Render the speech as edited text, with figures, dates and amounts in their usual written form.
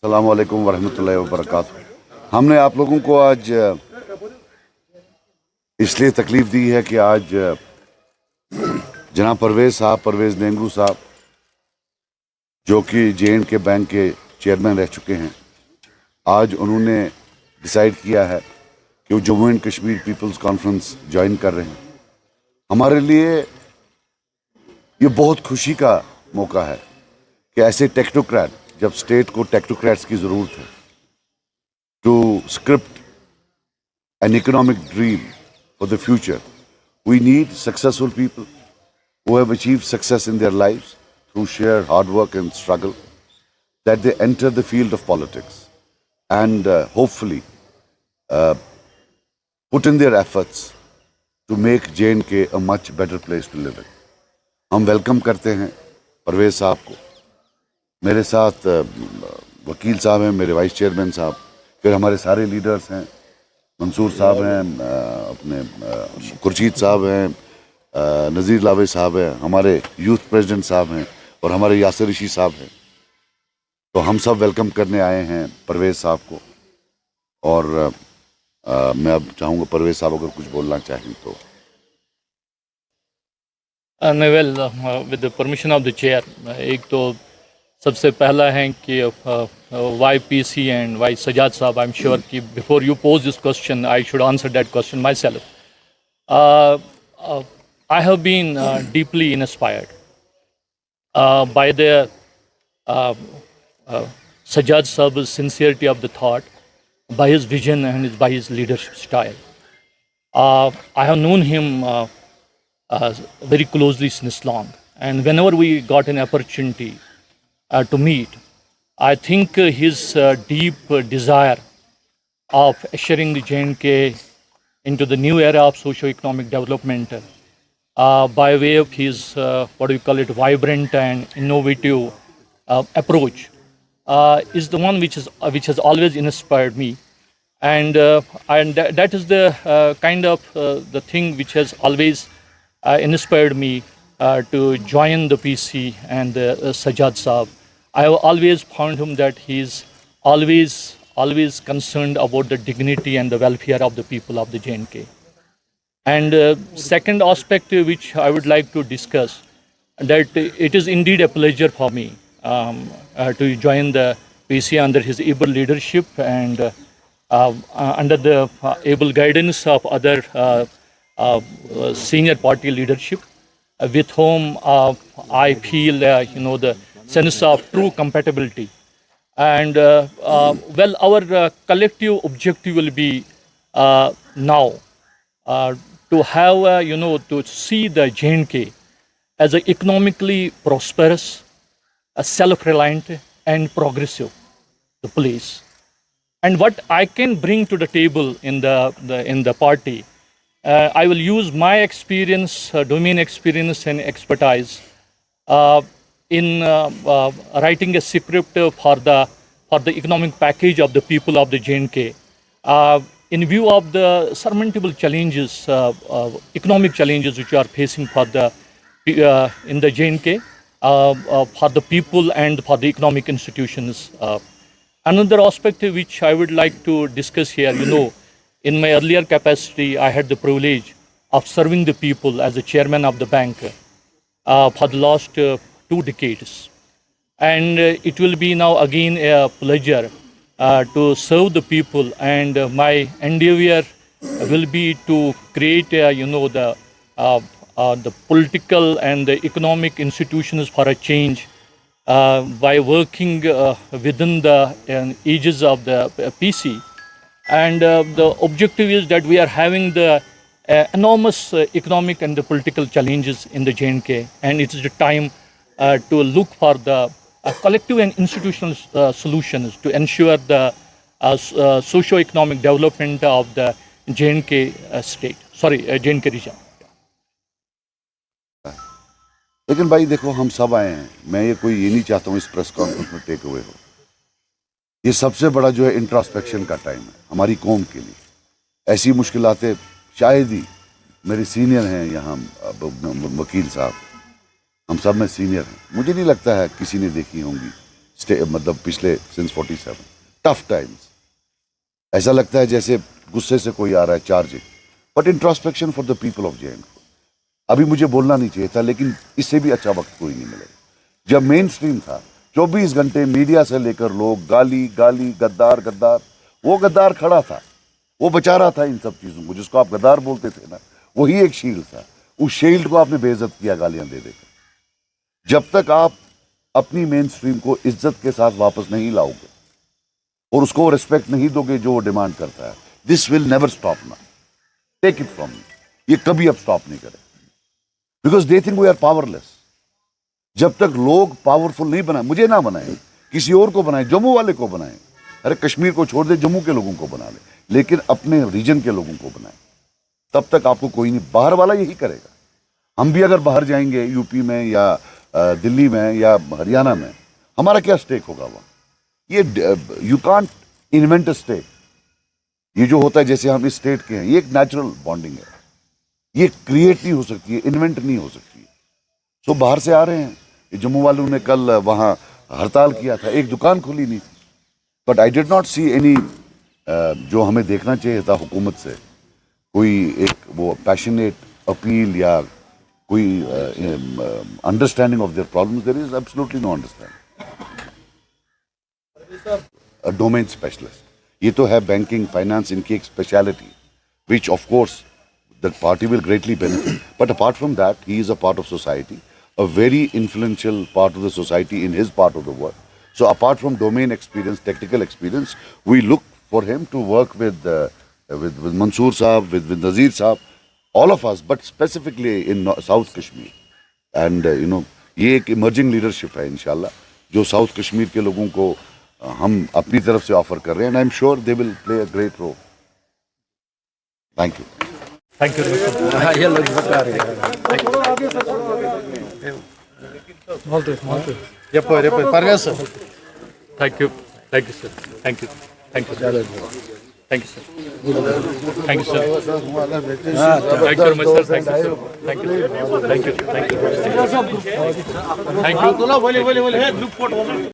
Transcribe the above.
अस्सलाम वालेकुम वरहमतुल्लाहि वबरकातुहू। हमने आप लोगों को आज इसलिए तकलीफ़ दी है कि आज जनाब परवेज़ नेंगू साहब, जो कि जे.एंड.के बैंक के चेयरमैन रह चुके हैं, आज उन्होंने डिसाइड किया है कि वो Jammu and Kashmir people's conference join कर रहे हैं। हमारे लिए ये बहुत खुशी का मौका है कि ऐसे टेक्नोक्रेट, जब स्टेट को टेक्नोक्रेट्स की ज़रूरत है to script an economic dream for the future, we need successful people who have achieved success in their lives through sheer hard work and struggle, that they enter the field of politics and hopefully put in their efforts to make J&K a much better place to live in. हम welcome करते हैं परवेज़ साहब को। मेरे साथ वकील साहब हैं, मेरे वाइस चेयरमैन साहब, फिर हमारे सारे लीडर्स हैं, मंसूर साहब हैं, अपने खुर्शीद साहब हैं, नज़ीर लावे साहब हैं, हमारे यूथ प्रेसिडेंट साहब हैं और हमारे यासिर ऋषि साहब हैं। तो हम सब वेलकम करने आए हैं परवेज़ साहब को। और मैं अब चाहूँगा परवेज़ साहब अगर कुछ बोलना चाहें तो। With the permission of the chair, एक तो सबसे पहला है कि why PC and why Sajad sahab, I am sure कि before you pose this question I should answer that question myself. I have been deeply inspired by the Sajjad Saab's sincerity of the thought, by his vision and by his leadership style. I have known him very closely since long, and whenever we got an opportunity to meet, I think his deep desire of ushering the J&K into the new era of socio-economic development by way of his vibrant and innovative approach is the one which has always inspired me, and that is the kind of the thing which has always inspired me to join the PC and Sajjad Saab. I have always found him that he is always concerned about the dignity and the welfare of the people of the J&K. And second aspect which I would like to discuss, that it is indeed a pleasure for me to join the PC under his able leadership and under the able guidance of other senior party leadership, with whom I feel the sense of true compatibility. And well, our collective objective will be now to have, to see the J&K as an economically prosperous, self-reliant and progressive place. And what I can bring to the table in the party, I will use my experience, domain experience and expertise in writing a script for the economic package of the people of the J&K. In view of the surmountable challenges, economic challenges which are facing in the J&K, for the people and for the economic institutions. Another aspect which I would like to discuss here, in my earlier capacity, I had the privilege of serving the people as the chairman of the bank for the last 2 decades. And it will be now again a pleasure to serve the people, and my endeavor will be to create the political and the economic institutions for a change by working within the aegis of the PC. And the objective is that we are having the enormous economic and the political challenges in the J&K, and it is the time to look for the collective and institutional solutions to ensure the socio-economic development of the J&K J&K region. लेकिन भाई देखो, हम सब आए हैं, मैं ये नहीं चाहता हूँ इस प्रेस कॉन्फ्रेंस में टेक अवे हो। ये सबसे बड़ा जो है इंट्रोस्पेक्शन का टाइम है हमारी कौम के लिए। ऐसी मुश्किलातें शायद ही मेरे सीनियर हैं यहाँ, वकील साहब, हम सब में सीनियर हैं, मुझे नहीं लगता है किसी ने देखी होंगी मतलब पिछले सिंस 47 टफ टाइम्स। ऐसा लगता है जैसे गुस्से से कोई आ रहा है charging, but introspection for the people of J. अभी मुझे बोलना नहीं चाहिए था, लेकिन इससे भी अच्छा वक्त कोई नहीं मिलेगा। जब मेन स्ट्रीम था 24 घंटे मीडिया से लेकर लोग गाली गाली गद्दार गद्दार, वो गद्दार खड़ा था, वो बचा रहा था इन सब चीज़ों को। जिसको आप गद्दार बोलते थे ना, वही एक शील्ड था। उस शील्ड को आपने बेइज्जत किया गालियां दे देकर। जब तक आप अपनी मेन स्ट्रीम को इज्जत के साथ वापस नहीं लाओगे और उसको रिस्पेक्ट नहीं दोगे जो वो डिमांड करता है, दिस विल नेवर स्टॉप ना, टेक इट फ्रॉम मी, ये कभी अब स्टॉप नहीं करे, because they think we are powerless. जब तक लोग पावरफुल नहीं बनाए, मुझे ना बनाए, किसी और को बनाए, जम्मू वाले को बनाए, अरे कश्मीर को छोड़ दे, जम्मू के लोगों को बना ले, लेकिन अपने रीजन के लोगों को बनाए, तब तक आपको कोई नहीं, बाहर वाला यही करेगा। हम भी अगर बाहर जाएंगे यूपी में या दिल्ली में या हरियाणा में, हमारा क्या स्टेक होगा वहाँ? ये you can't invent a state. ये जो होता है जैसे हम इस स्टेट के हैं, ये एक नेचुरल बॉन्डिंग है, ये क्रिएट नहीं हो सकती है, इन्वेंट नहीं हो सकती है। सो बाहर से आ रहे हैं। ये जम्मू वालों ने कल वहाँ हड़ताल किया था, एक दुकान खुली नहीं थी, but I did not see any, जो हमें देखना चाहिए था हुकूमत से, कोई एक वो पैशनेट अपील या कोई understanding of their problems. There is absolutely no understanding. Domain specialist, ये तो है बैंकिंग फाइनेंस, इनकी एक speciality, which of course the party will greatly benefit, but apart from that he is a part of society, a very influential part of the society in his part of the world. So apart from domain experience, technical experience, we look for him to work with Mansoor Saab, with Nazir Saab, all of us, but specifically in South Kashmir. And ये एक emerging leadership है इंशाल्लाह, जो South Kashmir के लोगों को हम अपनी तरफ से ऑफर कर रहे हैं, and I'm sure they will play a great role. Thank you. Thank you. Parvez sir. Thank you. Thank you, sir. Thank you. Thank you, sir. Thank you, sir. Thank you, sir. Thank you very much, sir. Thank you, sir. Thank you, sir. Thank you. Thank you. Thank you.